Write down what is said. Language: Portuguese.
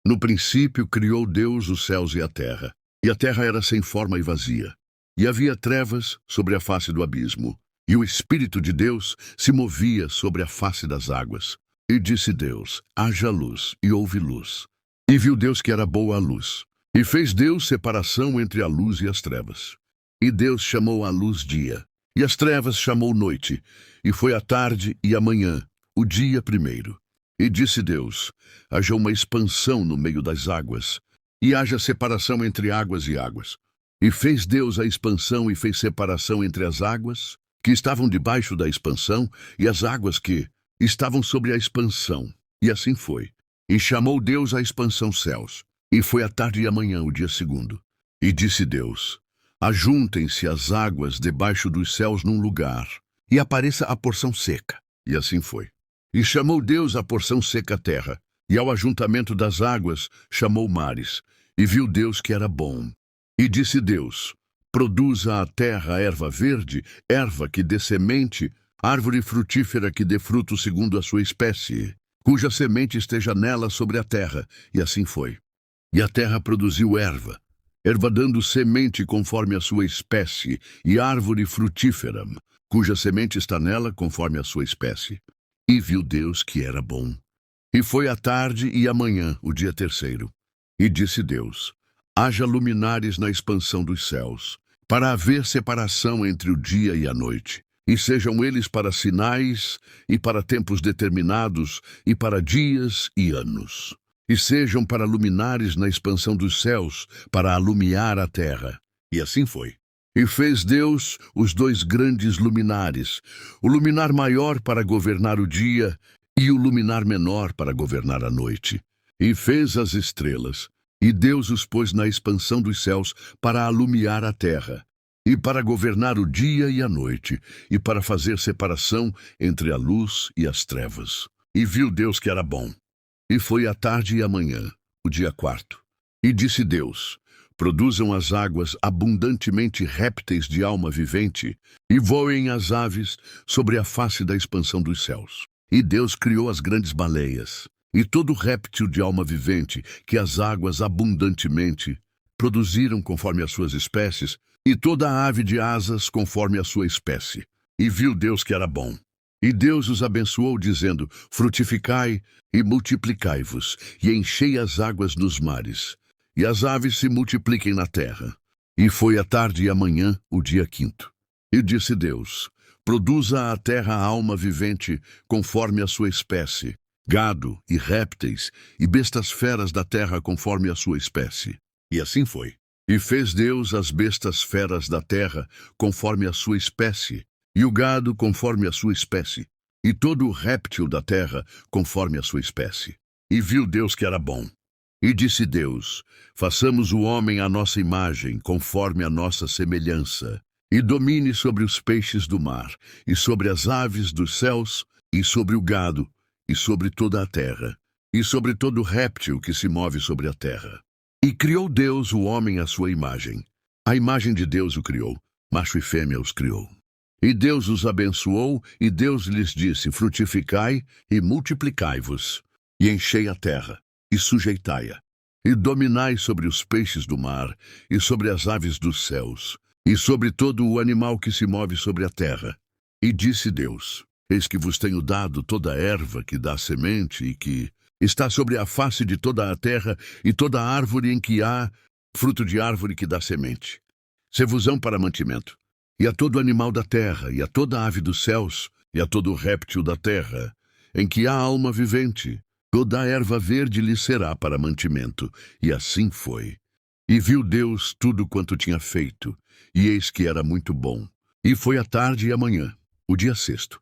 No princípio criou Deus os céus e a terra era sem forma e vazia. E havia trevas sobre a face do abismo, e o Espírito de Deus se movia sobre a face das águas. E disse Deus: haja luz, e houve luz. E viu Deus que era boa a luz. E fez Deus separação entre a luz e as trevas. E Deus chamou a luz dia, e as trevas chamou noite. E foi a tarde e a manhã, o dia primeiro. E disse Deus: haja uma expansão no meio das águas, e haja separação entre águas e águas. E fez Deus a expansão e fez separação entre as águas que estavam debaixo da expansão e as águas que estavam sobre a expansão. E assim foi. E chamou Deus a expansão céus. E foi a tarde e a manhã, o dia segundo. E disse Deus: ajuntem-se as águas debaixo dos céus num lugar, e apareça a porção seca. E assim foi. E chamou Deus a porção seca terra, e ao ajuntamento das águas chamou mares. E viu Deus que era bom. E disse Deus: produza a terra erva verde, erva que dê semente, árvore frutífera que dê fruto segundo a sua espécie, cuja semente esteja nela sobre a terra. E assim foi. E a terra produziu erva dando semente conforme a sua espécie, e árvore frutífera, cuja semente está nela conforme a sua espécie. E viu Deus que era bom. E foi a tarde e a manhã, o dia terceiro. E disse Deus: haja luminares na expansão dos céus, para haver separação entre o dia e a noite, e sejam eles para sinais, e para tempos determinados, e para dias e anos. E sejam para luminares na expansão dos céus, para alumiar a terra. E assim foi. E fez Deus os dois grandes luminares, o luminar maior para governar o dia, e o luminar menor para governar a noite. E fez as estrelas, e Deus os pôs na expansão dos céus para alumiar a terra, e para governar o dia e a noite, e para fazer separação entre a luz e as trevas. E viu Deus que era bom. E foi a tarde e a manhã, o dia quarto. E disse Deus: produzam as águas abundantemente répteis de alma vivente, e voem as aves sobre a face da expansão dos céus. E Deus criou as grandes baleias, e todo réptil de alma vivente que as águas abundantemente produziram conforme as suas espécies, e toda a ave de asas conforme a sua espécie. E viu Deus que era bom. E Deus os abençoou, dizendo: frutificai e multiplicai-vos, e enchei as águas nos mares, e as aves se multipliquem na terra. E foi a tarde e a manhã, o dia quinto. E disse Deus: produza a terra a alma vivente conforme a sua espécie, gado e répteis, e bestas feras da terra conforme a sua espécie. E assim foi. E fez Deus as bestas feras da terra conforme a sua espécie, e o gado conforme a sua espécie, e todo o réptil da terra conforme a sua espécie. E viu Deus que era bom. E disse Deus: façamos o homem à nossa imagem, conforme a nossa semelhança, e domine sobre os peixes do mar, e sobre as aves dos céus, e sobre o gado, e sobre toda a terra, e sobre todo réptil que se move sobre a terra. E criou Deus o homem à sua imagem. A imagem de Deus o criou, macho e fêmea os criou. E Deus os abençoou, e Deus lhes disse: frutificai e multiplicai-vos, e enchei a terra, e sujeitai-a, e dominai sobre os peixes do mar, e sobre as aves dos céus, e sobre todo o animal que se move sobre a terra. E disse Deus: eis que vos tenho dado toda a erva que dá semente e que está sobre a face de toda a terra, e toda a árvore em que há fruto de árvore que dá semente. Se-vos-ão para mantimento, e a todo animal da terra, e a toda ave dos céus, e a todo réptil da terra, em que há alma vivente, toda a erva verde lhe será para mantimento. E assim foi. E viu Deus tudo quanto tinha feito, e eis que era muito bom. E foi a tarde e a manhã, o dia sexto.